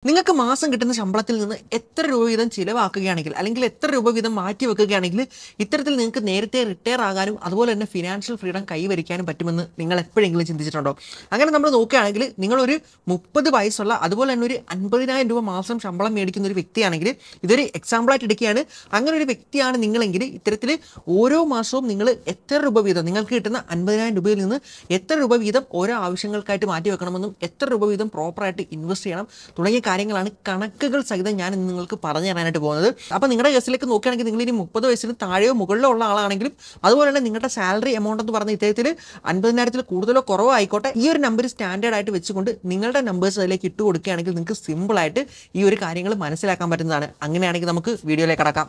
നിങ്ങൾക്ക് മാസം കിട്ടുന്ന ശമ്പളത്തിൽ നിന്ന് എത്ര രൂപ വീതം ചിലവാക്കുകയാണെങ്കിൽ അല്ലെങ്കിൽ എത്ര രൂപ വീതം മാറ്റി വെക്കുകയാണെങ്കിൽ ഇത്തരത്തിൽ നിങ്ങൾക്ക് നേരത്തെ റിട്ടയർ ആകാനും അതുപോലെ തന്നെ ഫിനാൻഷ്യൽ ഫ്രീഡം കൈവരിക്കാനും പറ്റുമെന്ന് നിങ്ങൾ എപ്പോഴെങ്കിലും ചിന്തിച്ചിട്ടുണ്ടോ? അങ്ങനെ നമ്മൾ നോക്കുകയാണെങ്കിൽ നിങ്ങളൊരു 30 വയസ്സുള്ള അതുപോലെ തന്നെ ഒരു 50,000 രൂപ മാസം ശമ്പളം മേടിക്കുന്ന ഒരു വ്യക്തിയാണെങ്കിൽ ഇതൊരു എക്സാമ്പിളായിട്ട് എടുക്കുകയാണ്. അങ്ങനെ ഒരു വ്യക്തിയാണ് നിങ്ങളെങ്കിൽ ഇത്തരത്തിൽ ഓരോ മാസവും നിങ്ങൾ എത്ര രൂപ വീതം നിങ്ങൾക്ക് കിട്ടുന്ന 50,000 രൂപയിൽ നിന്ന് എത്ര രൂപ വീതം ഓരോ ആവശ്യങ്ങൾക്കായിട്ട് മാറ്റി വെക്കണമെന്നും എത്ര രൂപ വീതം പ്രോപ്പറായിട്ട് ഇൻവെസ്റ്റ് ചെയ്യണം തുടങ്ങിയ കാര്യങ്ങളാണ് കണക്കുകൾ സഹിതം ഞാൻ ഇന്ന് നിങ്ങൾക്ക് പറഞ്ഞു തരാനായിട്ട് പോകുന്നത്. അപ്പോൾ നിങ്ങളുടെ കേസിലേക്ക് നോക്കുകയാണെങ്കിൽ നിങ്ങൾ ഇനി 30 വയസ്സിന് താഴെയോ മുകളിലോ ഉള്ള ആളാണെങ്കിലും അതുപോലെ തന്നെ നിങ്ങളുടെ സാലറി എമൗണ്ട് എന്ന് പറഞ്ഞ ഇത്തരത്തിൽ 50,000 കൂടുതലോ കുറവോ ആയിക്കോട്ടെ, ഈ ഒരു നമ്പർ സ്റ്റാൻഡേർഡ് ആയിട്ട് വെച്ചുകൊണ്ട് നിങ്ങളുടെ നമ്പേഴ്സ് അതിലേക്ക് ഇട്ട് കൊടുക്കുകയാണെങ്കിൽ നിങ്ങൾക്ക് സിമ്പിളായിട്ട് ഈ ഒരു കാര്യങ്ങൾ മനസ്സിലാക്കാൻ പറ്റുന്നതാണ്. അങ്ങനെയാണെങ്കിൽ നമുക്ക് വീഡിയോയിലേക്ക് കടക്കാം.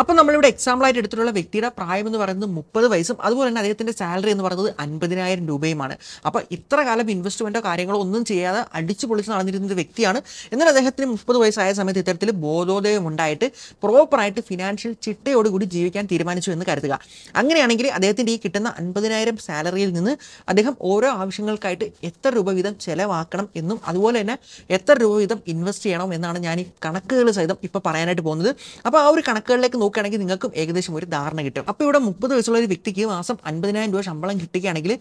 അപ്പോൾ നമ്മളിവിടെ എക്സാമ്പിളായിട്ട് എടുത്തിട്ടുള്ള വ്യക്തിയുടെ പ്രായം എന്ന് പറയുന്നത് 30 വയസ്സും അതുപോലെ തന്നെ അദ്ദേഹത്തിൻ്റെ സാലറി എന്ന് പറയുന്നത് 50,000 രൂപയുമാണ്. അപ്പോൾ ഇത്ര കാലം ഇൻവെസ്റ്റ്മെൻറ്റോ കാര്യങ്ങളോ ഒന്നും ചെയ്യാതെ അടിച്ചു പൊളിച്ച് നടന്നിരുന്ന ഒരു വ്യക്തിയാണ്. എന്നാൽ അദ്ദേഹത്തിന് 30 വയസ്സായ സമയത്ത് ഇത്തരത്തിൽ ബോധോദയം ഉണ്ടായിട്ട് പ്രോപ്പറായിട്ട് ഫിനാൻഷ്യൽ ചിട്ടയോടുകൂടി ജീവിക്കാൻ തീരുമാനിച്ചു എന്ന് കരുതുക. അങ്ങനെയാണെങ്കിൽ അദ്ദേഹത്തിൻ്റെ ഈ കിട്ടുന്ന 50,000 സാലറിയിൽ നിന്ന് അദ്ദേഹം ഓരോ ആവശ്യങ്ങൾക്കായിട്ട് എത്ര രൂപ വീതം ചിലവാക്കണം എന്നും അതുപോലെ തന്നെ എത്ര രൂപ വീതം ഇൻവെസ്റ്റ് ചെയ്യണം എന്നാണ് ഞാൻ ഈ കണക്കുകൾ സഹിതം ഇപ്പോൾ പറയാനായിട്ട് പോകുന്നത്. അപ്പോൾ ആ ഒരു കണക്കുകളിലേക്ക് നോക്കുകയാണെങ്കിൽ നിങ്ങൾക്കും ഏകദേശം ഒരു ധാരണ കിട്ടും. അപ്പോൾ ഇവിടെ 30 വയസ്സുള്ള ഒരു വ്യക്തിക്ക് മാസം 50,000 രൂപ ശമ്പളം കിട്ടുകയാണെങ്കിൽ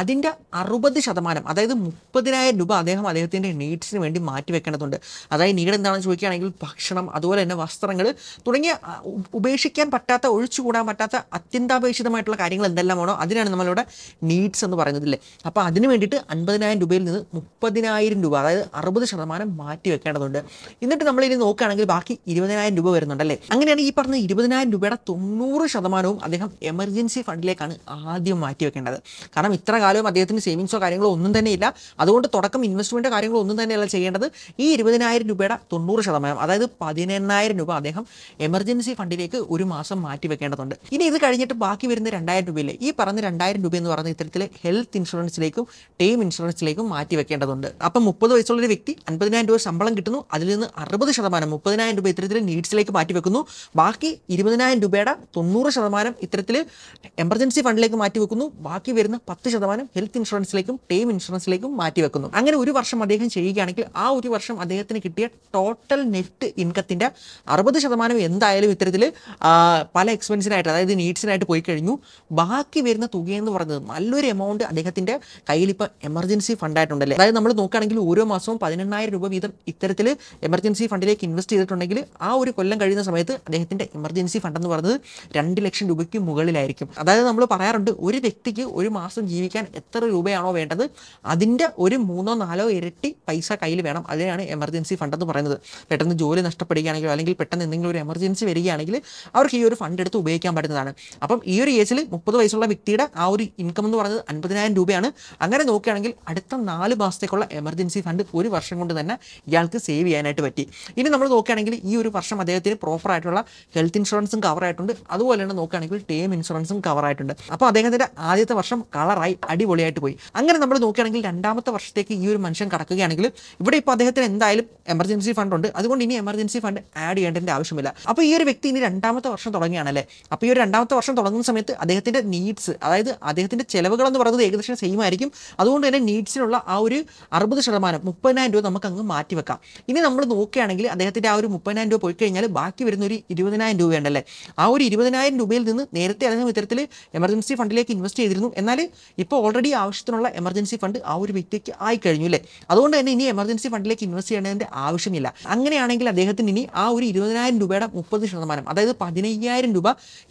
അതിൻ്റെ 60%, അതായത് 30,000 രൂപ അദ്ദേഹത്തിൻ്റെ നീഡ്സിന് വേണ്ടി മാറ്റി വെക്കേണ്ടതുണ്ട്. അതായത് നീഡ് എന്താണെന്ന് ചോദിക്കുകയാണെങ്കിൽ ഭക്ഷണം, അതുപോലെ തന്നെ വസ്ത്രങ്ങൾ തുടങ്ങിയ ഉപേക്ഷിക്കാൻ പറ്റാത്ത, ഒഴിച്ചുകൂടാൻ പറ്റാത്ത അത്യന്താപേക്ഷിതമായിട്ടുള്ള കാര്യങ്ങൾ എന്തെല്ലാമാണോ അതിനാണ് നമ്മളിവിടെ നീഡ്സ് എന്ന് പറയുന്നതില്ലേ. അപ്പോൾ അതിന് വേണ്ടിയിട്ട് 50,000 രൂപയിൽ നിന്ന് 30,000 രൂപ, അതായത് 60% മാറ്റി വെക്കേണ്ടതുണ്ട്. എന്നിട്ട് നമ്മളിനി നോക്കുകയാണെങ്കിൽ ബാക്കി 20,000 രൂപ വരുന്നുണ്ടല്ലേ. അങ്ങനെയാണ് ഈ പറഞ്ഞ 20,000 രൂപയുടെ 90% അദ്ദേഹം എമർജൻസി ഫണ്ടിലേക്കാണ് ആദ്യം മാറ്റി വെക്കേണ്ടത്. കാരണം ഇത്ര കാലവും അദ്ദേഹത്തിന് സേവിങ്സോ കാര്യങ്ങളോ ഒന്നും തന്നെ ഇല്ല. അതുകൊണ്ട് തുടക്കം ഇൻവെസ്റ്റ്മെൻറ്റോ കാര്യങ്ങളോ ഒന്നും തന്നെയല്ല ചെയ്യേണ്ടത്. ഈ 20,000 രൂപയുടെ 90%, അതായത് 18,000 രൂപ അദ്ദേഹം എമർജൻസി ഫണ്ടിലേക്ക് ഒരു മാസം മാറ്റി വെക്കേണ്ടതുണ്ട്. ഇനി ഇത് കഴിഞ്ഞിട്ട് ബാക്കി വരുന്ന 2,000 രൂപയില്ലേ, ഈ പറഞ്ഞ 2,000 രൂപ എന്ന് പറയുന്ന ഇത്തരത്തിൽ ഹെൽത്ത് ഇൻഷുറൻസിലേക്കും ടേം ഇൻഷുറൻസിലേക്കും മാറ്റി വെക്കേണ്ടതുണ്ട്. അപ്പം 30 വയസ്സുള്ളൊരു വ്യക്തി 50,000 രൂപ ശമ്പളം കിട്ടുന്നു, അതിൽ നിന്ന് 60%, 30,000 രൂപ ഇത്തരത്തിൽ നീഡ്സിലേക്ക് മാറ്റി വെക്കുന്നു. ബാക്കി 20,000 രൂപയുടെ 90% ഇത്തരത്തിൽ എമർജൻസി ഫണ്ടിലേക്ക് മാറ്റി വെക്കുന്നു. ബാക്കി വരുന്ന 10% ഹെൽത്ത് ഇൻഷുറൻസിലേക്കും ടേം ഇൻഷുറൻസിലേക്കും മാറ്റി വെക്കുന്നു. അങ്ങനെ ഒരു വർഷം അദ്ദേഹം ചെയ്യുകയാണെങ്കിൽ ആ ഒരു വർഷം അദ്ദേഹത്തിന് കിട്ടിയ ടോട്ടൽ നെറ്റ് ഇൻകത്തിൻ്റെ 60% എന്തായാലും ഇത്തരത്തിൽ പല എക്സ്പെൻസിനായിട്ട്, അതായത് നീഡ്സിനായിട്ട് പോയി കഴിഞ്ഞു. ബാക്കി വരുന്ന തുകയെന്ന് പറയുന്നത് നല്ലൊരു എമൗണ്ട് അദ്ദേഹത്തിൻ്റെ കയ്യിൽ ഇപ്പോൾ എമർജൻസി ഫണ്ടായിട്ടുണ്ടല്ലേ. അതായത് നമ്മൾ നോക്കുകയാണെങ്കിൽ ഓരോ മാസവും 18,000 രൂപ വീതം ഇത്തരത്തിൽ എമർജൻസി ഫണ്ടിലേക്ക് ഇൻവെസ്റ്റ് ചെയ്തിട്ടുണ്ടെങ്കിൽ ആ ഒരു കൊല്ലം കഴിയുന്ന സമയത്ത് അദ്ദേഹത്തിൻ്റെ എമർജൻസി ഫണ്ട് എന്ന് പറയുന്നത് 2 ലക്ഷം രൂപയ്ക്ക് മുകളിലായിരിക്കും. അതായത് നമ്മൾ പറയാറുണ്ട്, ഒരു വ്യക്തിക്ക് ഒരു മാസം ജീവിക്കാൻ എത്ര രൂപയാണോ വേണ്ടത് അതിൻ്റെ ഒരു 3-4 ഇരട്ടി പൈസ കയ്യിൽ വേണം. അതിനാണ് എമർജൻസി ഫണ്ട് എന്ന് പറയുന്നത്. പെട്ടെന്ന് ജോലി നഷ്ടപ്പെടുകയാണെങ്കിലോ അല്ലെങ്കിൽ പെട്ടെന്ന് എന്തെങ്കിലും ഒരു എമർജൻസി വരികയാണെങ്കിൽ അവർക്ക് ഈ ഒരു ഫണ്ട് എടുത്ത് ഉപയോഗിക്കാൻ പറ്റുന്നതാണ്. അപ്പം ഈ ഒരു കേസിൽ 30 വയസ്സുള്ള വ്യക്തിയുടെ ആ ഒരു ഇൻകം എന്ന് പറയുന്നത് 50,000 രൂപയാണ്. അങ്ങനെ നോക്കുകയാണെങ്കിൽ അടുത്ത 4 മാസത്തേക്കുള്ള എമർജൻസി ഫണ്ട് ഒരു വർഷം കൊണ്ട് തന്നെ ഇയാൾക്ക് സേവ് ചെയ്യാനായിട്ട് പറ്റി. ഇനി നമ്മൾ നോക്കുകയാണെങ്കിൽ ഈ ഒരു വർഷം അദ്ദേഹത്തിന് പ്രോപ്പറായിട്ടുള്ള ഹെൽത്ത് ഇൻഷുറൻസും കവറായിട്ടുണ്ട്, അതുപോലെ തന്നെ നോക്കുകയാണെങ്കിൽ ടേം ഇൻഷുറൻസും കവറായിട്ടുണ്ട്. അപ്പോൾ അദ്ദേഹത്തിൻ്റെ ആദ്യത്തെ വർഷം കളറായി അടിപൊളിയായിട്ട് പോയി. അങ്ങനെ നമ്മൾ നോക്കുകയാണെങ്കിൽ രണ്ടാമത്തെ വർഷത്തേക്ക് ഈ ഒരു മനുഷ്യൻ കടക്കുകയാണെങ്കിൽ ഇവിടെ ഇപ്പോൾ അദ്ദേഹത്തിന് എന്തായാലും എമർജൻസി ഫണ്ട് ഉണ്ട്. അതുകൊണ്ട് ഇനി എമർജൻസി ഫണ്ട് ആഡ് ചെയ്യേണ്ടതിൻ്റെ ആവശ്യമില്ല. അപ്പോൾ ഈ ഒരു വ്യക്തി ഇനി രണ്ടാമത്തെ വർഷം തുടങ്ങുകയാണല്ലേ. അപ്പോൾ ഈ ഒരു രണ്ടാമത്തെ വർഷം തുടങ്ങുന്ന സമയത്ത് അദ്ദേഹത്തിൻ്റെ നീഡ്സ്, അതായത് അദ്ദേഹത്തിൻ്റെ ചിലവുകൾ എന്ന് പറയുന്നത് ഏകദേശം സെയിം ആയിരിക്കും. അതുകൊണ്ട് തന്നെ നീഡ്സിനുള്ള ആ ഒരു 60%, 30,000 രൂപ നമുക്ക് അങ്ങ് മാറ്റി വെക്കാം. ഇനി നമ്മൾ നോക്കുകയാണെങ്കിൽ അദ്ദേഹത്തിൻ്റെ ആ ഒരു 30,000 രൂപ പോയി കഴിഞ്ഞാൽ ബാക്കി വരുന്ന ഒരു 20,000 രൂപയുണ്ടല്ലേ. ആ ഒരു 20,000 രൂപയിൽ നിന്ന് നേരത്തെ അദ്ദേഹം ഇത്തരത്തിൽ എമർജൻസി ഫണ്ടിലേക്ക് ഇൻവെസ്റ്റ് ചെയ്തിരുന്നു. എന്നാൽ ഇപ്പോൾ ഓൾറെഡി ആവശ്യത്തിനുള്ള എമർജൻസി ഫണ്ട് ആ ഒരു വ്യക്തിക്ക് ആയി കഴിഞ്ഞു അല്ലേ. അതുകൊണ്ട് തന്നെ ഇനി എമർജൻസി ഫണ്ടിലേക്ക് ഇൻവെസ്റ്റ് ചെയ്യേണ്ടതിൻ്റെ ആവശ്യമില്ല. അങ്ങനെയാണെങ്കിൽ അദ്ദേഹത്തിന് ഇനി ആ ഒരു 20,000 രൂപയുടെ 30%, അതായത് 15,000 രൂപ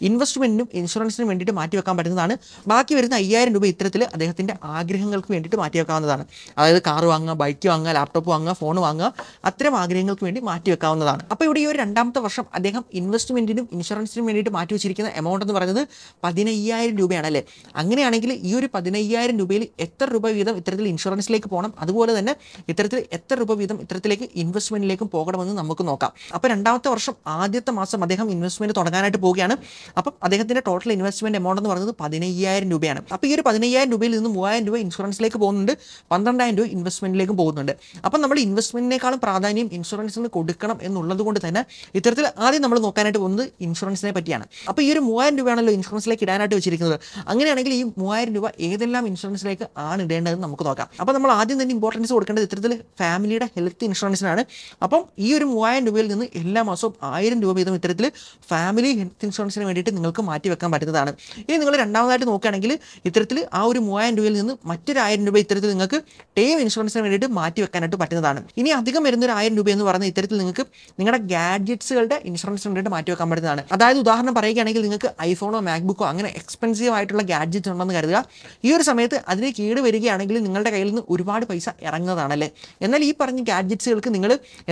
ഇൻവെസ്റ്റ്മെൻറ്റിനും ഇൻഷുറൻസിനും വേണ്ടിയിട്ട് മാറ്റി വെക്കാൻ പറ്റുന്നതാണ്. ബാക്കി വരുന്ന 5,000 രൂപ ഇത്തരത്തിൽ അദ്ദേഹത്തിൻ്റെ ആഗ്രഹങ്ങൾക്ക് വേണ്ടിയിട്ട് മാറ്റി വെക്കാവുന്നതാണ്. അതായത് കാർ വാങ്ങുക, ബൈക്ക് വാങ്ങുക, ലാപ്ടോപ്പ് വാങ്ങുക, ഫോൺ വാങ്ങുക, അത്തരം ആഗ്രഹങ്ങൾക്ക് വേണ്ടി മാറ്റി വെക്കാവുന്നതാണ്. അപ്പോൾ ഇവിടെ ഈ ഒരു രണ്ടാമത്തെ വർഷം അദ്ദേഹം ഇൻവെസ്റ്റ്മെൻറ്റിനും ഇൻഷുറൻസിനും വേണ്ടിയിട്ട് മാറ്റി വെച്ചിരിക്കുന്ന എമൗണ്ട് എന്ന് പറയുന്നത് 15,000 രൂപയാണല്ലേ. അങ്ങനെയാണെങ്കിൽ ഈ ഒരു 15,000 രൂപയിൽ എത്ര രൂപ വീതം ഇത്തരത്തിൽ ഇൻഷുറൻസിലേക്ക് പോകണം, അതുപോലെ തന്നെ ഇത്തരത്തിൽ എത്ര രൂപ വീതം ഇത്തരത്തിലേക്ക് ഇൻവെസ്റ്റ്മെൻറ്റിലേക്കും പോകണമെന്ന് നമുക്ക് നോക്കാം. അപ്പോൾ രണ്ടാമത്തെ വർഷം ആദ്യത്തെ മാസം അദ്ദേഹം ഇൻവെസ്റ്റ്മെൻറ്റ് തുടങ്ങാനായിട്ട് പോവുകയാണ്. അപ്പം അദ്ദേഹത്തിൻ്റെ ടോട്ടൽ ഇൻവെസ്റ്റ്മെൻറ്റ് എമൗണ്ട് എന്ന് പറയുന്നത് 15,000 രൂപയാണ്. അപ്പോൾ ഈ ഒരു 15,000 രൂപയിൽ നിന്ന് 3,000 രൂപ ഇൻഷുറൻസിലേക്ക് പോകുന്നുണ്ട്, 12,000 രൂപ ഇൻവെസ്റ്റ്മെൻറ്റിലേക്കും പോകുന്നുണ്ട്. അപ്പം നമ്മൾ ഇൻവെസ്റ്റ്മെൻറ്റിനേക്കാളും പ്രാധാന്യം ഇൻഷുറൻസിന് കൊടുക്കണം എന്നുള്ളത് കൊണ്ട് തന്നെ ഇത്തരത്തിൽ ആദ്യം നമ്മൾ നോക്കാനായിട്ട് പോകുന്നത് പോകുന്നത് ഇൻഷുറൻസിനെ പറ്റിയാണ്. അപ്പോൾ ഈ ഒരു 3000 രൂപയാണല്ലോ ഇൻഷുറൻസിലേക്ക് ഇടാനായിട്ട് വെച്ചിരിക്കുന്നത്. അങ്ങനെയാണെങ്കിൽ ഈ 3000 രൂപ ഏതെല്ലാം ഇൻഷുറൻസിലേക്ക് ആണ് ഇടേണ്ടതെന്ന് നമുക്ക് നോക്കാം. അപ്പോൾ നമ്മൾ ആദ്യം തന്നെ ഇമ്പോർട്ടൻസ് കൊടുക്കേണ്ടത് ഇത്തരത്തിൽ ഫാമിലിയുടെ ഹെൽത്ത് ഇൻഷുറൻസിനാണ്. അപ്പം ഈ ഒരു 3000 രൂപയിൽ നിന്ന് എല്ലാ മാസവും 1000 രൂപ വീതം ഇത്തരത്തിൽ ഫാമിലി ഹെൽത്ത് ഇൻഷുറൻസിന് വേണ്ടിയിട്ട് നിങ്ങൾക്ക് മാറ്റി വെക്കാൻ പറ്റുന്നതാണ്. ഇനി നിങ്ങൾ രണ്ടാമതായിട്ട് നോക്കുകയാണെങ്കിൽ ഇത്തരത്തിൽ ആ ഒരു 3000 രൂപയിൽ നിന്ന് മറ്റൊരു 1000 രൂപ ഇത്തരത്തിൽ നിങ്ങൾക്ക് ടേം ഇൻഷുറൻസിന് വേണ്ടിയിട്ട് മാറ്റി വെക്കാനായിട്ട് പറ്റുന്നതാണ്. ഇനി അധികം വരുന്നൊരു 1000 രൂപ എന്ന് പറയുന്നത് ഇത്തരത്തിൽ നിങ്ങൾക്ക് നിങ്ങളുടെ ഗാഡ്ജറ്റ്സുകളുടെ ഇൻഷുറൻസിന് വേണ്ടിയിട്ട് മാറ്റി വെക്കാൻ പറ്റുന്നതാണ്. അതായത് ഉദാഹരണം പറയുകയാണെങ്കിൽ നിങ്ങൾക്ക് ഐഫോണോ മാക്ബുക്കോ അങ്ങനെ എക്സ്പെൻസീവ് ആയിട്ടുള്ള ഗാഡ്ജറ്റ്സ് ഉണ്ടെന്ന് കരുതുക. ഈ ഒരു സമയത്ത് അതിന് കേട് വരികയാണെങ്കിൽ നിങ്ങളുടെ കയ്യിൽ നിന്ന് ഒരുപാട് പൈസ ഇറങ്ങുന്നതാണല്ലേ. എന്നാൽ ഈ പറഞ്ഞ ഗാഡ്ജറ്റ്സുകൾക്ക്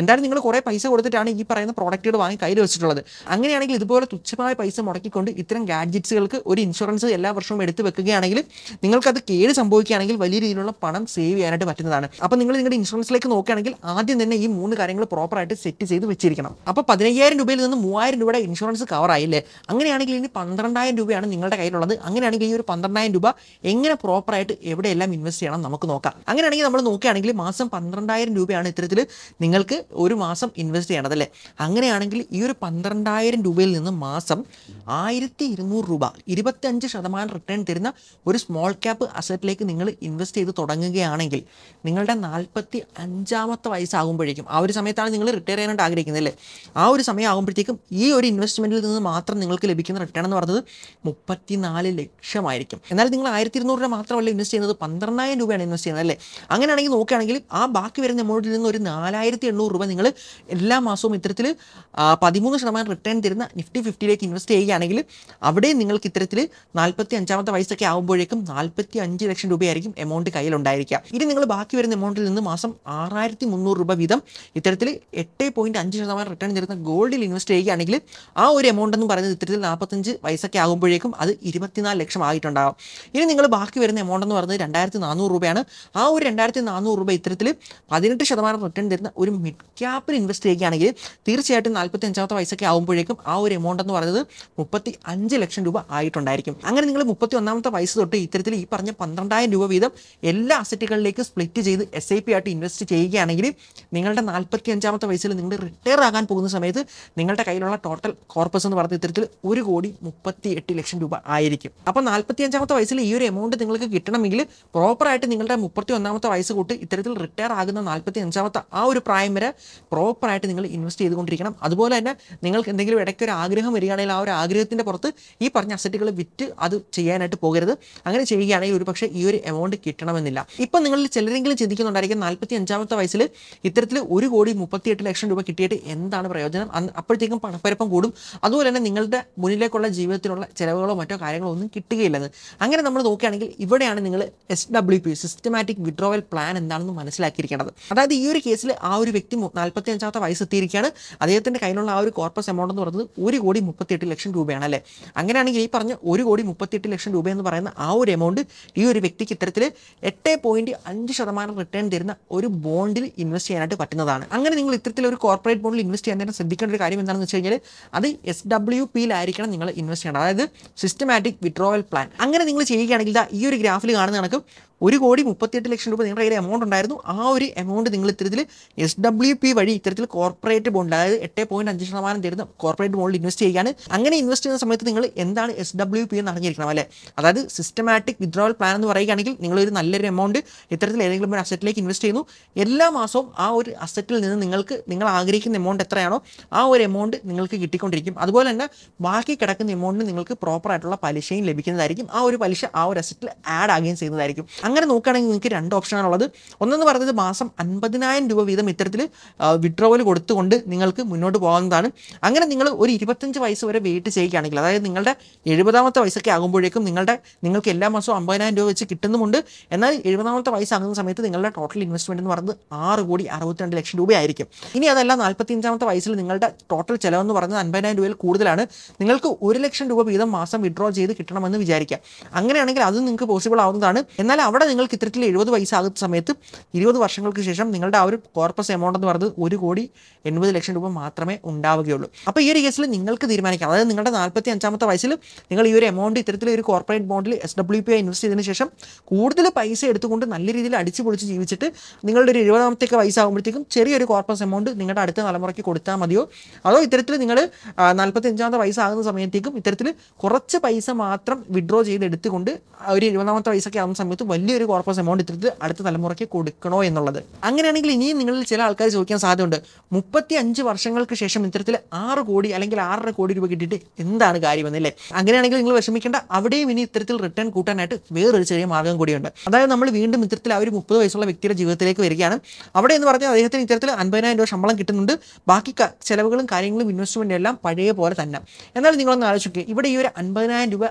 എന്തായാലും നിങ്ങൾ കുറേ പൈസ കൊടുത്തിട്ടാണ് ഈ പറയുന്ന പ്രോഡക്റ്റുകൾ വാങ്ങി കയ്യിൽ വെച്ചിട്ടുള്ളത്. അങ്ങനെയാണെങ്കിൽ ഇതുപോലെ തുച്ഛമായ പൈസ മുടക്കിക്കൊണ്ട് ഇത്തരം ഗാഡ്ജറ്റ്സുകൾക്ക് ഒരു ഇൻഷുറൻസ് എല്ലാ വർഷവും എടുത്ത് വെക്കുകയാണെങ്കിൽ നിങ്ങൾക്കത് കേട് സംഭവിക്കുകയാണെങ്കിൽ വലിയ രീതിയിലുള്ള പണം സേവ് ചെയ്യാനായിട്ട് പറ്റുന്നതാണ്. അപ്പോൾ നിങ്ങൾ നിങ്ങളുടെ ഇൻഷുറൻസിലേക്ക് നോക്കുകയാണെങ്കിൽ ആദ്യം തന്നെ ഈ 3 കാര്യങ്ങൾ പ്രോപ്പറായിട്ട് സെറ്റ് ചെയ്ത് വെച്ചിരിക്കണം. അപ്പോൾ 15000 രൂപയിൽ നിന്ന് 3000 രൂപയുടെ ഇൻഷുറൻസ് കവർ ആയില്ലേ. അങ്ങനെയാണെങ്കിൽ ഇനി 12000 രൂപയാണ് നിങ്ങളുടെ കയ്യിലുള്ളത്. അങ്ങനെയാണെങ്കിൽ ഈ ഒരു 12000 രൂപ എങ്ങനെ പ്രോപ്പറായിട്ട് എവിടെയെല്ലാം ഇൻവെസ്റ്റ് ചെയ്യണം നമുക്ക് നോക്കാം. അങ്ങനെയാണെങ്കിൽ നമ്മൾ നോക്കുകയാണെങ്കിൽ മാസം 12000 രൂപയാണ് ഇത്തരത്തിൽ നിങ്ങൾക്ക് ഒരു മാസം ഇൻവെസ്റ്റ് ചെയ്യേണ്ടത് അല്ലേ. അങ്ങനെയാണെങ്കിൽ ഈ ഒരു 12000 രൂപയിൽ നിന്ന് മാസം 1200 രൂപ 25% റിട്ടേൺ തരുന്ന ഒരു സ്മോൾ ക്യാപ്പ് അസറ്റിലേക്ക് നിങ്ങൾ ഇൻവെസ്റ്റ് ചെയ്ത് തുടങ്ങുകയാണെങ്കിൽ നിങ്ങളുടെ 45ാമത്തെ വയസ്സാകുമ്പോഴേക്കും ആ ഒരു സമയത്താണ് നിങ്ങൾ റിട്ടയർ ചെയ്യാനായിട്ട് ആഗ്രഹിക്കുന്നത് അല്ലേ. ആ ഒരു സമയം ആകുമ്പോഴത്തേക്കും ഈ ഒരു ഇൻവെസ്റ്റ്മെൻറ്റിൽ നിന്ന് മാത്രം നിങ്ങൾക്ക് ലഭിക്കുന്ന റിട്ടേൺ എന്ന് പറയുന്നത് 34 ലക്ഷമായിരിക്കും. എന്നാൽ നിങ്ങൾ 1200 രൂപ മാത്രമല്ല ഇൻവെസ്റ്റ് ചെയ്യുന്നത്, 12000 രൂപയാണ് ഇൻവെസ്റ്റ് ചെയ്യുന്നത് അല്ലേ. അങ്ങനെയാണെങ്കിൽ നോക്കുകയാണെങ്കിൽ ആ ബാക്കി വരുന്ന എമൗണ്ടിൽ നിന്ന് ഒരു 4800 രൂപ നിങ്ങൾ എല്ലാ മാസവും ഇത്തരത്തിൽ 13% റിട്ടേൺ തരുന്ന നിഫ്റ്റി 50ലേക്ക് ഇൻവെസ്റ്റ് ചെയ്യുകയാണെങ്കിൽ അവിടെ നിങ്ങൾക്ക് ഇത്തരത്തിൽ 45ാമത്തെ വയസ്സൊക്കെ ആകുമ്പോഴേക്കും 45 ലക്ഷം രൂപയായിരിക്കും എമൗണ്ട് കയ്യിലുണ്ടായിരിക്കുക. ഇനി നിങ്ങൾ ബാക്കി വരുന്ന എമൗണ്ടിൽ നിന്ന് മാസം 6300 രൂപ വീതം ഇത്തരത്തിൽ 8.5% റിട്ടേൺ തരുന്ന ഗോൾഡിൽ ഇൻവെസ്റ്റ് ചെയ്യുകയാണെങ്കിൽ ആ ഒരു എമൗണ്ട് എന്ന് പറയുന്നത് ഇത്തരത്തിൽ 45 വയസ്സൊക്കെ ആകുമ്പോഴേക്കും അത് 24 ലക്ഷം ആയിട്ടുണ്ടാകും. ഇനി നിങ്ങൾ ബാക്കി വരുന്ന എമൗണ്ട് എന്ന് പറയുന്നത് 2400 രൂപയാണ്. ആ ഒരു 2400 രൂപ ഇത്തരത്തിൽ 18% റിട്ടേൺ തരുന്ന ഒരു മിഡ് ക്യാപ്പിൽ ഇൻവെസ്റ്റ് ചെയ്യുകയാണെങ്കിൽ തീർച്ചയായിട്ടും 45ാമത്തെ വയസ്സൊക്കെ ആകുമ്പോഴേക്കും ആ ഒരു എമൗണ്ട് എന്ന് പറയുന്നത് 35 ലക്ഷം രൂപ ആയിട്ടുണ്ടായിരിക്കും. അങ്ങനെ നിങ്ങൾ 31ാമത്തെ വയസ്സ് തൊട്ട് ഇത്തരത്തിൽ ഈ പറഞ്ഞ 12000 രൂപ വീതം എല്ലാ അസറ്റുകളിലേക്കും സ്പ്ലിറ്റ് ചെയ്ത് SIP ആയിട്ട് ഇൻവെസ്റ്റ് ചെയ്യുകയാണെങ്കിൽ നിങ്ങളുടെ 45ാമത്തെ വയസ്സിൽ നിങ്ങൾ റിട്ടയർ ആകാൻ പോകുന്ന സമയത്ത് നിങ്ങളുടെ കയ്യിലുള്ള ടോട്ടൽ കോർപ്പസ് എന്ന് പറയുന്നത് ഇത്തരത്തിൽ 1,38 ലക്ഷം രൂപ ആയിരിക്കും. അപ്പോൾ 45ാമത്തെ വയസ്സിൽ ഈ ഒരു എമൗണ്ട് നിങ്ങൾക്ക് കിട്ടണമെങ്കിൽ പ്രോപ്പറായിട്ട് നിങ്ങളുടെ 31ാമത്തെ വയസ്സ് തൊട്ട് ഇത്തരത്തിൽ റിട്ടയർ ആകുന്ന 45ാമത്തെ ആ ഒരു പ്രായം വരെ പ്രോപ്പറായിട്ട് നിങ്ങൾ ഇൻവെസ്റ്റ് ചെയ്തുകൊണ്ടിരിക്കണം. അതുപോലെ തന്നെ നിങ്ങൾക്ക് എന്തെങ്കിലും ഇടയ്ക്ക് ഒരു ആഗ്രഹം വരികയാണെങ്കിൽ ആ ഒരു ആഗ്രഹത്തിൻ്റെ പുറത്ത് ഈ പറഞ്ഞ അസറ്റുകൾ വിറ്റ് അത് ചെയ്യാനായിട്ട് പോകരുത്. അങ്ങനെ ചെയ്യുകയാണെങ്കിൽ ഒരു പക്ഷേ ഈ ഒരു എമൗണ്ട് കിട്ടണമെന്നില്ല. ഇപ്പം നിങ്ങളിൽ ചിലരെങ്കിലും ചിന്തിക്കുന്നുണ്ടായിരിക്കും 45ാമത്തെ വയസ്സിൽ ഇത്തരത്തിൽ 1,38 ലക്ഷം രൂപ കിട്ടിയിട്ട് എന്താണ് പ്രയോജനം, അപ്പോഴത്തേക്കും പണപ്പെരുപ്പം കൂടും, അതുപോലെ തന്നെ നിങ്ങളുടെ മുന്നിലേക്കുള്ള ജീവിതത്തിലുള്ള ചിലവുകളോ മറ്റോ കാര്യങ്ങളോ ഒന്നും കിട്ടുകയില്ലെന്ന്. അങ്ങനെ നമ്മൾ നോക്കുകയാണെങ്കിൽ ഇവിടെയാണ് നിങ്ങൾ SWP സിസ്റ്റമാറ്റിക് വിഡ്രോവൽ പ്ലാൻ എന്താണെന്ന് മനസ്സിലാക്കിയിരിക്കേണ്ടത്. അതായത് ഈ ഒരു കേസിൽ ആ ഒരു വ്യക്തി 45ാമത്തെ വയസ്സ് എത്തിയിരിക്കുകയാണ്, അദ്ദേഹത്തിൻ്റെ കയ്യിലുള്ള ആ ഒരു കോർപ്പസ് എമൗണ്ട് എന്ന് പറയുന്നത് 1,38 ലക്ഷം രൂപയാണ് അല്ലേ. അങ്ങനെയാണെങ്കിൽ ഈ പറഞ്ഞ 1,38 ലക്ഷം രൂപ എന്ന് പറയുന്ന ആ ഒരു എമൗണ്ട് ഈ ഒരു വ്യക്തിക്ക് ഇത്തരത്തിൽ 8.5% റിട്ടേൺ തരുന്ന ഒരു ബോണ്ടിൽ ഇൻവെസ്റ്റ് ചെയ്യാനായിട്ട് പറ്റുന്നതാണ്. അങ്ങനെ നിങ്ങൾ ഇത്തരത്തിൽ ഒരു കോർപ്പറേറ്റ് ബോണ്ടിൽ ഇൻവെസ്റ്റ് ചെയ്യാൻ നേരം ശ്രദ്ധിക്കേണ്ട ഒരു കാര്യം എന്താണെന്ന് വെച്ച് കഴിഞ്ഞാൽ അത് SWPയിലായിരിക്കണം നിങ്ങൾ ഇൻവെസ്റ്റ് ചെയ്യേണ്ടത്, അതായത് സിസ്റ്റമാറ്റിക് വിഡ്രോവൽ പ്ലാൻ. അങ്ങനെ നിങ്ങൾ ചെയ്യുകയാണെങ്കിൽ ഈ ഒരു ഗ്രാഫിൽ കാണുന്ന കണക്ക് 1,38 ലക്ഷം രൂപ നിങ്ങളുടെ കയ്യിൽ എമൗണ്ട് ഉണ്ടായിരുന്നു. ആ ഒരു എമൗണ്ട് നിങ്ങൾ ഇത്തരത്തിൽ SWP വഴി ഇത്തരത്തിൽ കോർപ്പറേറ്റ് ബോണ്ട്, അതായത് 8.5% തരുന്ന കോർപ്പറേറ്റ് ബോണ്ടിൽ ഇൻവെസ്റ്റ് ചെയ്യുകയാണ്. അങ്ങനെ ഇൻവെസ്റ്റ് ചെയ്യുന്ന സമയത്ത് നിങ്ങൾ എന്താണ് SWP എന്ന് അറിഞ്ഞിരിക്കണം അല്ലേ. അതായത് സിസ്റ്റമാറ്റിക് വിഡ്രോവൽ പ്ലാൻ എന്ന് പറയുകയാണെങ്കിൽ നിങ്ങളൊരു നല്ലൊരു എമൗണ്ട് ഇത്തരത്തിൽ ഏതെങ്കിലും ഒരു അസറ്റിലേക്ക് ഇൻവെസ്റ്റ് ചെയ്യുന്നു. എല്ലാ മാസവും ആ ഒരു അസറ്റിൽ നിന്ന് നിങ്ങൾ ആഗ്രഹിക്കുന്ന എമൗണ്ട് എത്രയാണോ ആ ഒരു എമൗണ്ട് നിങ്ങൾക്ക് കിട്ടിക്കൊണ്ടിരിക്കും. അതുപോലെ തന്നെ ബാക്കി കിടക്കുന്ന എമൗണ്ടിന് നിങ്ങൾക്ക് പ്രോപ്പറായിട്ടുള്ള പലിശയും ലഭിക്കുന്നതായിരിക്കും. ആ ഒരു പലിശ ആ ഒരു അസറ്റിൽ ആഡ് ആകുകയും ചെയ്യുന്നതായിരിക്കും. അങ്ങനെ നോക്കുകയാണെങ്കിൽ നിങ്ങൾക്ക് 2 ഓപ്ഷനാണുള്ളത്. ഒന്നെന്ന് പറയുന്നത് മാസം 50,000 രൂപ വീതം ഇത്തരത്തിൽ വിഡ്രോവൽ കൊടുത്തുകൊണ്ട് നിങ്ങൾക്ക് മുന്നോട്ട് പോകാവുന്നതാണ്. അങ്ങനെ നിങ്ങൾ ഒരു 25 വയസ്സ് വരെ വെയിറ്റ് ചെയ്യുകയാണെങ്കിൽ, അതായത് നിങ്ങളുടെ 70ാമത്തെ വയസ്സൊക്കെ ആകുമ്പോഴേക്കും നിങ്ങൾക്ക് എല്ലാ മാസവും 50,000 രൂപ വെച്ച് കിട്ടുന്നുമുണ്ട്. എന്നാൽ 70ാമത്തെ വയസ്സാകുന്ന സമയത്ത് നിങ്ങളുടെ ടോട്ടൽ ഇൻവെസ്റ്റ്മെൻറ്റ് എന്ന് പറയുന്നത് 6,62 ലക്ഷം രൂപയായിരിക്കും. ഇനി അതല്ല 45ാമത്തെ വയസ്സിൽ നിങ്ങളുടെ ടോട്ടൽ ചിലവെന്ന് പറയുന്നത് 50,000 രൂപയിൽ കൂടുതലാണ്, നിങ്ങൾക്ക് 1 ലക്ഷം രൂപ വീതം മാസം വിഡ്രോ ചെയ്ത് കിട്ടണമെന്ന് വിചാരിക്കുക. അങ്ങനെയാണെങ്കിൽ അത് നിങ്ങൾക്ക് പോസിബിൾ ആവുന്നതാണ്. എന്നാൽ അവിടെ നിങ്ങൾക്ക് ഇത്തരത്തിൽ 70 വയസ്സാകുന്ന സമയത്ത് 20 വർഷങ്ങൾക്ക് ശേഷം നിങ്ങളുടെ ആ ഒരു കോർപ്പസ് എമൗണ്ട് എന്ന് പറയുന്നത് 1,80,00,000 രൂപ മാത്രമേ ഉണ്ടാവുകയുള്ളൂ. അപ്പോൾ ഈ ഒരു കേസിൽ നിങ്ങൾക്ക് തീരുമാനിക്കാം, അതായത് നിങ്ങളുടെ 45-ാമത്തെ വയസ്സിൽ നിങ്ങൾ ഈ ഒരു എമൗണ്ട് ഇത്തരത്തിൽ ഒരു കോർപ്പറേറ്റ് ബോണ്ടിൽ SWP ഇൻവെസ്റ്റ് ചെയ്തതിന് ശേഷം കൂടുതൽ പൈസ എടുത്തുകൊണ്ട് നല്ല രീതിയിൽ അടിച്ചു പൊളിച്ച് ജീവിച്ചിട്ട് നിങ്ങളുടെ ഒരു 70-ാമത്തെ വയസ്സാകുമ്പോഴത്തേക്കും ചെറിയൊരു കോർപ്പസ് എമൗണ്ട് നിങ്ങളുടെ അടുത്ത തലമുറയ്ക്ക് കൊടുത്താൽ മതിയോ, അതോ ഇത്തരത്തിൽ നിങ്ങൾ 45-ാമത്തെ വയസ്സാകുന്ന സമയത്തേക്കും ഇത്തരത്തിൽ കുറച്ച് പൈസ മാത്രം വിഡ്രോ ചെയ്ത് എടുത്തുകൊണ്ട് ഒരു 70-ാമത്തെ വയസ്സൊക്കെ ആകുന്ന സമയത്ത് വലിയൊരു കോർപ്പസ് എമൗണ്ട് ഇത്തരത്തിൽ അടുത്ത തലമുറയ്ക്ക് കൊടുക്കണോ എന്നുള്ളത്. അങ്ങനെയാണെങ്കിൽ ഇനിയും നിങ്ങളിൽ ചില ആൾക്കാർ ചോദിക്കാൻ സാധ്യതയുണ്ട്, 35 വർഷങ്ങൾക്ക് ശേഷം ഇത്തരത്തിൽ 6 കോടി അല്ലെങ്കിൽ 6.5 കോടി രൂപ കിട്ടിയിട്ട് എന്താണ് കാര്യമെന്നല്ലേ? അങ്ങനെയാണെങ്കിൽ നിങ്ങൾ വിഷമിക്കേണ്ട, അവിടെയും ഇനി ഇത്തരത്തിൽ റിട്ടേൺ കൂട്ടാനായിട്ട് വേറൊരു ചെറിയ മാർഗ്ഗം കൂടിയുണ്ട്. അതായത് നമ്മൾ വീണ്ടും ഇത്തരത്തിൽ ആ ഒരു 30 വയസ്സുള്ള വ്യക്തിയുടെ ജീവിതത്തിലേക്ക് വരികയാണ്. അവിടെ എന്ന് പറഞ്ഞാൽ അദ്ദേഹത്തിന് ഇത്തരത്തിൽ 50,000 രൂപ ശമ്പളം കിട്ടുന്നുണ്ട്, ബാക്കി ചെലവുകളും കാര്യങ്ങളും ഇൻവെസ്റ്റ്മെൻറ്റും എല്ലാം പഴയ പോലെ തന്നെ. എന്നാൽ നിങ്ങളൊന്ന് ആലോചിക്കുക, ഇവിടെ ഈ ഒരു 50,000 രൂപ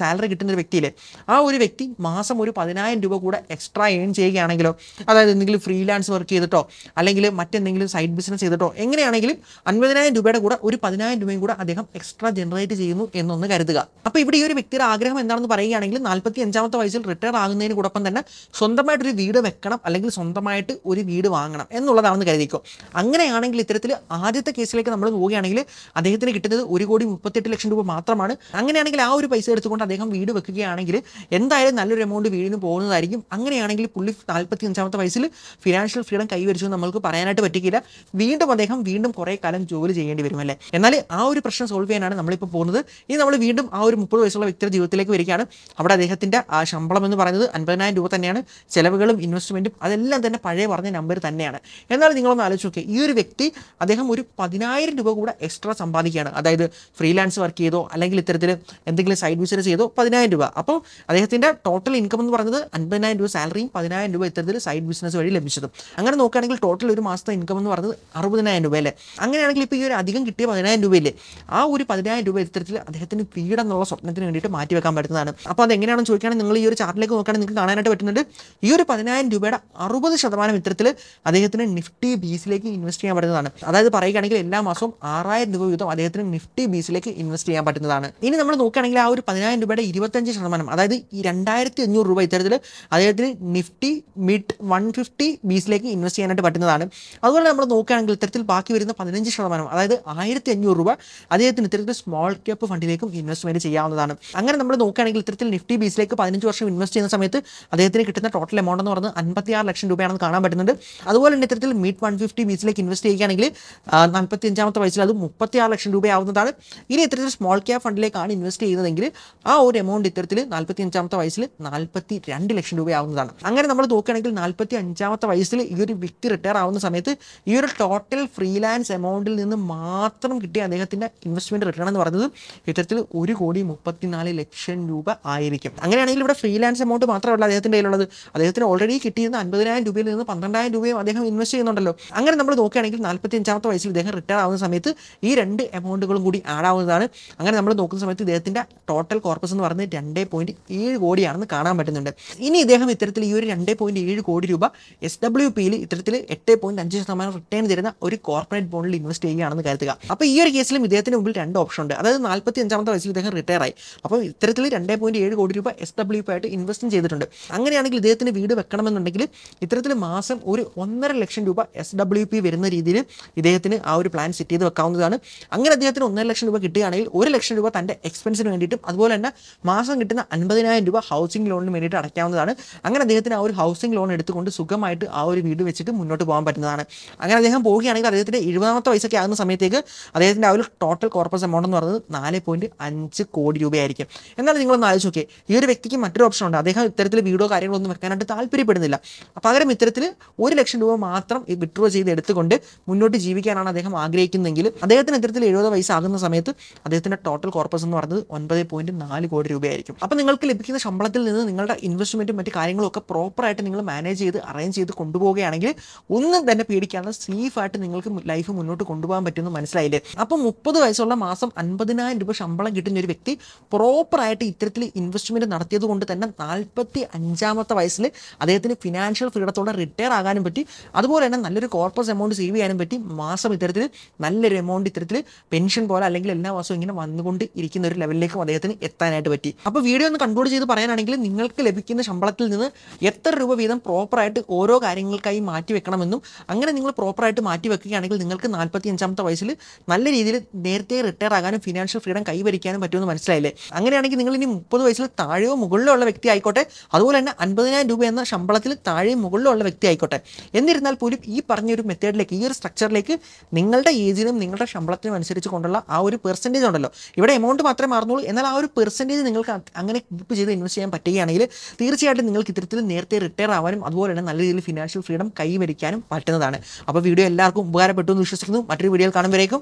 സാലറി കിട്ടുന്ന ഒരു വ്യക്തിയിലെ ആ ഒരു വ്യക്തി മാസം ഒരു 10,000 രൂപ കൂടെ എക്സ്ട്രാ ഏൺ ചെയ്യുകയാണെങ്കിലോ, അതായത് എന്തെങ്കിലും ഫ്രീലാൻസ് വർക്ക് ചെയ്തിട്ടോ അല്ലെങ്കിൽ മറ്റെന്തെങ്കിലും സൈഡ് ബിസിനസ് ചെയ്തിട്ടോ എങ്ങനെയാണെങ്കിലും 50,000 രൂപയുടെ കൂടെ ഒരു 10,000 രൂപയും കൂടെ അദ്ദേഹം എക്സ്ട്രാ ജനറേറ്റ് ചെയ്യുന്നു എന്നൊന്ന് കരുതുക. അപ്പോൾ ഇവിടെ ഈ ഒരു വ്യക്തിയുടെ ആഗ്രഹം എന്താണെന്ന് പറയുകയാണെങ്കിൽ 45-ാമത്തെ വയസ്സിൽ റിട്ടയർ ആകുന്നതിന് കൂടൊപ്പം തന്നെ സ്വന്തമായിട്ടൊരു വീട് വെക്കണം അല്ലെങ്കിൽ സ്വന്തമായിട്ട് ഒരു വീട് വാങ്ങണം എന്നുള്ളതാണെന്ന് കരുതിക്കോ. അങ്ങനെയാണെങ്കിൽ ഇത്തരത്തിൽ ആദ്യത്തെ കേസിലേക്ക് നമ്മൾ പോവുകയാണെങ്കിൽ അദ്ദേഹത്തിന് കിട്ടുന്നത് 1,38,00,000 രൂപ മാത്രമാണ്. അങ്ങനെയാണെങ്കിൽ ആ ഒരു പൈസ എടുത്തുകൊണ്ട് അദ്ദേഹം വീട് വെക്കുകയാണെങ്കിൽ എന്തായാലും നല്ലൊരു എമൗണ്ട് വീടിന് പോകുന്നതായിരിക്കും. അങ്ങനെയാണെങ്കിൽ പുള്ളി 45-ാമത്തെ വയസ്സിൽ ഫിനാൻഷ്യൽ ഫ്രീഡം കൈവരിച്ചു നമുക്ക് പറയാനായിട്ട് പറ്റിക്കില്ല. വീണ്ടും കുറേ കാലം ജോലി ചെയ്യേണ്ടി വരും അല്ലേ? എന്നാൽ ആ ഒരു പ്രശ്നം സോൾവ് ചെയ്യാനാണ് നമ്മളിപ്പോൾ പോകുന്നത്. ഇനി നമ്മൾ വീണ്ടും ആ ഒരു 30 വയസ്സുള്ള വ്യക്തിയുടെ ജീവിതത്തിലേക്ക് വരികയാണ്. അവിടെ അദ്ദേഹത്തിൻ്റെ ആ ശമ്പളം എന്ന് പറയുന്നത് 50,000 രൂപ തന്നെയാണ്. ചെലവുകളും ഇൻവെസ്റ്റ്മെൻറ്റും അതെല്ലാം തന്നെ പഴയ പറഞ്ഞ നമ്പർ തന്നെയാണ്. എന്നാൽ നിങ്ങളൊന്ന് ആലോചിച്ച് നോക്കുക, ഈ ഒരു വ്യക്തി അദ്ദേഹം ഒരു 10,000 രൂപ കൂടെ എക്സ്ട്രാ സമ്പാദിക്കുകയാണ്. അതായത് ഫ്രീലാൻസ് വർക്ക് ചെയ്തോ അല്ലെങ്കിൽ ഇത്തരത്തിൽ എന്തെങ്കിലും സൈഡ് ബിസിനസ് ചെയ്തോ 10,000 രൂപ. അപ്പോൾ അദ്ദേഹത്തിൻ്റെ ടോട്ടൽ ഇൻകം എന്ന് പറയുന്നത് 50,000 രൂപ സാലറിയും 10,000 രൂപ ഇത്തരത്തിൽ സൈഡ് ബിസിനസ് വഴി ലഭിച്ചതും. അങ്ങനെ നോക്കുകയാണെങ്കിൽ ടോട്ടൽ ഒരു മാസത്തെ ഇൻകം എന്ന് പറയുന്നത് 60,000 രൂപ അല്ലേ? അങ്ങനെയാണെങ്കിൽ ഇപ്പോൾ ഈ ഒരു അധികം കിട്ടിയ 10,000 രൂപയില്ലേ, ആ ഒരു 10,000 രൂപ ഇത്തരത്തിൽ അദ്ദേഹത്തിന് വീടെന്നുള്ള സ്വപ്നത്തിന് വേണ്ടിയിട്ട് മാറ്റി വെക്കാൻ പറ്റുന്നതാണ്. അപ്പോൾ അതെങ്ങനെയാണെന്ന് ചോദിക്കുകയാണെങ്കിൽ നിങ്ങൾ ഈ ഒരു ചാർട്ടിലേക്ക് നോക്കുകയാണെങ്കിൽ നിങ്ങൾക്ക് കാണാനായിട്ട് പറ്റുന്നുണ്ട്, ഈ ഒരു 10,000 രൂപയുടെ 60% ഇത്തരത്തിൽ അദ്ദേഹത്തിന് നിഫ്റ്റി ബീസിലേക്ക് ഇൻവെസ്റ്റ് ചെയ്യാൻ പറ്റുന്നതാണ്. അതായത് പറയുകയാണെങ്കിൽ എല്ലാ മാസവും 6,000 രൂപ വീതം അദ്ദേഹത്തിന് നിഫ്റ്റി ബീസിലേക്ക് ഇൻവെസ്റ്റ് ചെയ്യാൻ പറ്റുന്നതാണ്. ഇനി നമ്മൾ നോക്കുകയാണെങ്കിൽ ആ ഒരു 10,000 രൂപയുടെ 25%, അതായത് ഈ 2,500 രൂപ ഇത്തരത്തിൽ അദ്ദേഹത്തിന് നിഫ്റ്റി മിഡ് 150 ബീസിലേക്ക് ഇൻവെസ്റ്റ് ചെയ്യാനായിട്ട് പറ്റുന്നതാണ്. അതുപോലെ നമ്മൾ നോക്കുകയാണെങ്കിൽ ഇത്തരത്തിൽ ബാക്കി വരുന്ന 15%, അതായത് 1,500 രൂപ അദ്ദേഹത്തിന് ഇത്തരത്തിൽ സ്മോൾ ക്യാപ്പ് ഫണ്ടിലേക്കും ഇൻവെസ്റ്റ്മെന്റ് ചെയ്യാവുന്നതാണ്. അങ്ങനെ നമ്മൾ നോക്കുകയാണെങ്കിൽ ഇത്തരത്തിൽ നിഫ്റ്റി ബീസിലേക്ക് 15 വർഷം ഇൻവെസ്റ്റ് ചെയ്യുന്ന സമയത്ത് അദ്ദേഹത്തിന് കിട്ടുന്ന ടോട്ടൽ എമൗണ്ട് എന്ന് പറയുന്നത് 56 ലക്ഷം രൂപയാണെന്ന് കാണാൻ പറ്റുന്നുണ്ട്. അതുപോലെ തന്നെ ഇത്തരത്തിൽ മിഡ് 150 ബീസിലേക്ക് ഇൻവെസ്റ്റ് ചെയ്യുകയാണെങ്കിൽ 45-ാമത്തെ വയസ്സിൽ അത് 36 ലക്ഷം രൂപയാവുന്നതാണ്. ഇനി ഇത്തരത്തിൽ സ്മോൾ ക്യാപ്പ് ഫണ്ടിലേക്കാണ് ഇൻവെസ്റ്റ് ചെയ്യുന്നതെങ്കിൽ ആ ഒരു എമൗണ്ട് ഇത്തരത്തിൽ 45-ാമത്തെ വയസ്സിൽ 42 ലക്ഷം രൂപയാവുന്നതാണ്. അങ്ങനെ നമ്മൾ നോക്കുകയാണെങ്കിൽ 45-ാമത്തെ വയസ്സിൽ ഈ ഒരു വ്യക്തി റിട്ടയർ ആവുന്ന സമയത്ത് ഈ ഒരു ടോട്ടൽ ഫ്രീലാൻസ് എമൗണ്ടിൽ നിന്ന് മാത്രം കിട്ടിയ അദ്ദേഹത്തിൻ്റെ ഇൻവെസ്റ്റ്മെൻറ്റ് റിട്ടേൺ എന്ന് പറയുന്നത് ഇത്തരത്തിൽ 1,34,00,000 രൂപ ആയിരിക്കും. അങ്ങനെയാണെങ്കിൽ ഇവിടെ ഫ്രീലാൻസ് എമൗണ്ട് മാത്രമല്ല അദ്ദേഹത്തിൻ്റെ കയ്യിലുള്ളത്, അദ്ദേഹത്തിന് ഓൾറെഡി കിട്ടിയിരുന്ന 50,000 രൂപയിൽ നിന്ന് 12,000 രൂപയും അദ്ദേഹം ഇൻവെസ്റ്റ് ചെയ്യുന്നുണ്ടല്ലോ. അങ്ങനെ നമ്മൾ നോക്കുകയാണെങ്കിൽ 45-ാമത്തെ വയസ്സിൽ ഇദ്ദേഹം റിട്ടയർ ആവുന്ന സമയത്ത് ഈ 2 എമൗണ്ടുകളും കൂടി ആഡ് ആവുന്നതാണ്. അങ്ങനെ നമ്മൾ നോക്കുന്ന സമയത്ത് ഇദ്ദേഹത്തിൻ്റെ ടോട്ടൽ കോർപ്പസ് എന്ന് പറയുന്നത് 2.7 കോടിയാണെന്ന് കാണാൻ പറ്റുന്നുണ്ട്. ഇനി ഇദ്ദേഹം ഇത്തരത്തിൽ ഈ ഒരു 2.7 കോടി രൂപ SWPയിൽ ഇത്തരത്തിൽ 8.5% റിട്ടേൺ തരുന്ന ഒരു കോർപ്പറേറ്റ് ബോണ്ടിൽ ഇൻവെസ്റ്റ് ചെയ്യുകയാണെന്ന് കരുതുക. അപ്പോൾ ഈ ഒരു കേസിലും ഇദ്ദേഹത്തിന് മുമ്പിൽ 2 ഓപ്ഷൻ ഉണ്ട്. അതായത് 45-ാമത്തെ വയസ്സിൽ ഇദ്ദേഹം റിട്ടയർ ആയി, അപ്പോൾ ഇത്തരത്തിൽ 2.7 കോടി രൂപ SWP ആയിട്ട് ഇൻവെസ്റ്റ് ചെയ്തിട്ടുണ്ട്. അങ്ങനെയാണെങ്കിൽ ഇദ്ദേഹത്തിന് വീട് വെക്കണമെന്നുണ്ടെങ്കിൽ ഇത്തരത്തിൽ മാസം ഒരു 1.5 ലക്ഷം രൂപ SWP വരുന്ന രീതിയിൽ ഇദ്ദേഹത്തിന് ആ ഒരു പ്ലാൻ സെറ്റ് ചെയ്ത് വെക്കാവുന്നതാണ്. അങ്ങനെ അദ്ദേഹത്തിന് 1.5 ലക്ഷം രൂപ കിട്ടുകയാണെങ്കിൽ 1 ലക്ഷം രൂപ തൻ്റെ എക്സ്പെൻസിന് വേണ്ടിയിട്ടും അതുപോലെ തന്നെ മാസം കിട്ടുന്ന 50,000 രൂപ ഹൗസിംഗ് ലോണിന് വേണ്ടിയിട്ട് അടയ്ക്കാവുന്നതാണ്. അങ്ങനെ അദ്ദേഹത്തിന് ആ ഒരു ഹൗസിംഗ് ലോൺ എടുത്തുകൊണ്ട് സുഖമായിട്ട് ആ ഒരു വീട് വെച്ചിട്ട് മുന്നോട്ട് പോകാൻ പറ്റുന്നതാണ്. അങ്ങനെ അദ്ദേഹം പോവുകയാണെങ്കിൽ അദ്ദേഹത്തിൻ്റെ 70-ാമത്തെ വയസ്സൊക്കെ ആകുന്ന സമയത്തേക്ക് അദ്ദേഹത്തിൻ്റെ ആ ഒരു ടോട്ടൽ കോർപ്പസ് എമൗണ്ട് എന്ന് പറയുന്നത് 4.5 കോടി രൂപയായിരിക്കും. എന്നാൽ നിങ്ങളൊന്ന് ആലോചിച്ച് നോക്കിയേ, ഈ ഒരു വ്യക്തിക്ക് മറ്റൊരു ഓപ്ഷൻ ഉണ്ട്. അദ്ദേഹം ഇത്തരത്തിൽ വീടോ കാര്യങ്ങളോ ഒന്നും വെക്കാനായിട്ട് താല്പര്യപ്പെടുന്നില്ല. പകരം ഇത്തരത്തിൽ 1 ലക്ഷം രൂപ മാത്രം വിഡ്രോ ചെയ്ത് എടുത്തുകൊണ്ട് മുന്നോട്ട് ജീവിക്കാനാണ് അദ്ദേഹം ആഗ്രഹിക്കുന്നതെങ്കിൽ അദ്ദേഹത്തിന് ഇത്തരത്തിൽ 70 വയസ്സാകുന്ന സമയത്ത് അദ്ദേഹത്തിൻ്റെ ടോട്ടൽ കോർപ്പസ് എന്ന് പറയുന്നത് 9.4 കോടി രൂപയായിരിക്കും. അപ്പോൾ നിങ്ങൾക്ക് ലഭിക്കുന്ന ശമ്പളത്തിൽ നിന്ന് നിങ്ങളുടെ ഇൻവെസ്റ്റ്മെൻറ്റും മറ്റു കാര്യങ്ങളും ഒക്കെ പ്രോപ്പറായിട്ട് നിങ്ങൾ മാനേജ് ചെയ്ത് അറേഞ്ച് ചെയ്ത് കൊണ്ടുപോവുകയാണെങ്കിൽ ഒന്നും തന്നെ പേടിക്കാതെ സേഫായിട്ട് നിങ്ങൾക്ക് ലൈഫ് മുന്നോട്ട് കൊണ്ടുപോകാൻ പറ്റുമെന്ന് മനസ്സിലായില്ലേ? അപ്പോൾ 30 വയസ്സുള്ള മാസം 50,000 രൂപ ശമ്പളം കിട്ടുന്ന ഒരു വ്യക്തി പ്രോപ്പറായിട്ട് ഇത്തരത്തിൽ ഇൻവെസ്റ്റ്മെൻറ്റ് നടത്തിയത് കൊണ്ട് തന്നെ 45-ാമത്തെ വയസ്സിൽ അദ്ദേഹത്തിന് ഫിനാൻഷ്യൽ ഫ്രീഡത്തോടെ റിട്ടയർ ആകാനും പറ്റി. അതുപോലെ തന്നെ നല്ലൊരു കോർപ്പസ് എമൗണ്ട് സേവ് ചെയ്യാനും പറ്റി. മാസം ഇത്തരത്തിൽ നല്ലൊരു എമൗണ്ട് ഇത്തരത്തിൽ പെൻഷൻ പോലെ അല്ലെങ്കിൽ എല്ലാ മാസവും ഇങ്ങനെ വന്നുകൊണ്ട് ഇരിക്കുന്ന ഒരു ലെവലിലേക്കും അദ്ദേഹത്തിന് എത്താനായിട്ട് പറ്റി. അപ്പോൾ വീഡിയോ ഒന്ന് കൺക്ലൂഡ് ചെയ്ത് പറയാനാണെങ്കിൽ നിങ്ങൾക്ക് ലഭിക്കുന്ന ശമ്പളത്തിൽ നിന്ന് എത്ര രൂപ വീതം പ്രോപ്പറായിട്ട് ഓരോ കാര്യങ്ങൾക്കായി മാറ്റി വെക്കണമെന്നും അങ്ങനെ നിങ്ങൾ പ്രോപ്പറായിട്ട് മാറ്റി വെക്കുകയാണെങ്കിൽ നിങ്ങൾക്ക് 45ാമത്തെ വയസ്സിൽ നല്ല രീതിയിൽ നേരത്തെ റിട്ടയർ ആകാനും ഫിനാൻഷ്യൽ ഫ്രീഡം കൈവരിക്കാനും പറ്റുമെന്ന് മനസ്സിലായില്ലേ? അങ്ങനെയാണെങ്കിൽ നിങ്ങൾ ഇനി 30 വയസ്സിൽ താഴെയോ മുകളിലോ ഉള്ള വ്യക്തി ആയിക്കോട്ടെ, അതുപോലെ തന്നെ 50,000 രൂപ എന്ന ശമ്പളത്തിൽ താഴെയും മുകളിലോ ഉള്ള വ്യക്തി ആയിക്കോട്ടെ, എന്നിരുന്നാൽ പോലും ഈ പറഞ്ഞൊരു മെത്തേഡിലേക്ക്, ഈ ഒരു സ്ട്രക്ചറിലേക്ക് നിങ്ങളുടെ ഏജിനും നിങ്ങളുടെ ശമ്പളത്തിനും അനുസരിച്ച് കൊണ്ടുള്ള ആ ഒരു പെർസെൻറ്റേജ് ഉണ്ടല്ലോ, ഇവിടെ എമൗണ്ട് മാത്രമേ മാറുന്നുള്ളൂ, എന്നാൽ ആ ഒരു പെർസെൻറ്റേജ് നിങ്ങൾക്ക് അങ്ങനെ കീപ്പ് ചെയ്ത് ഇൻവെസ്റ്റ് ചെയ്യാൻ പറ്റുകയാണെങ്കിൽ തീർച്ചയായിട്ടും നിങ്ങൾക്ക് ഇത്തരത്തിൽ നേരത്തെ റിട്ടയർ ആവാനും അതുപോലെ തന്നെ നല്ല രീതിയിൽ ഫിനാൻഷ്യൽ ഫ്രീഡം കൈവരിക്കാനും പറ്റുന്നതാണ്. അപ്പോൾ വീഡിയോ എല്ലാവർക്കും ഉപകാരപ്പെട്ടു എന്ന് വിശ്വസിക്കുന്നു. മറ്റൊരു വീഡിയോയിൽ കാണുമ്പോഴേക്കും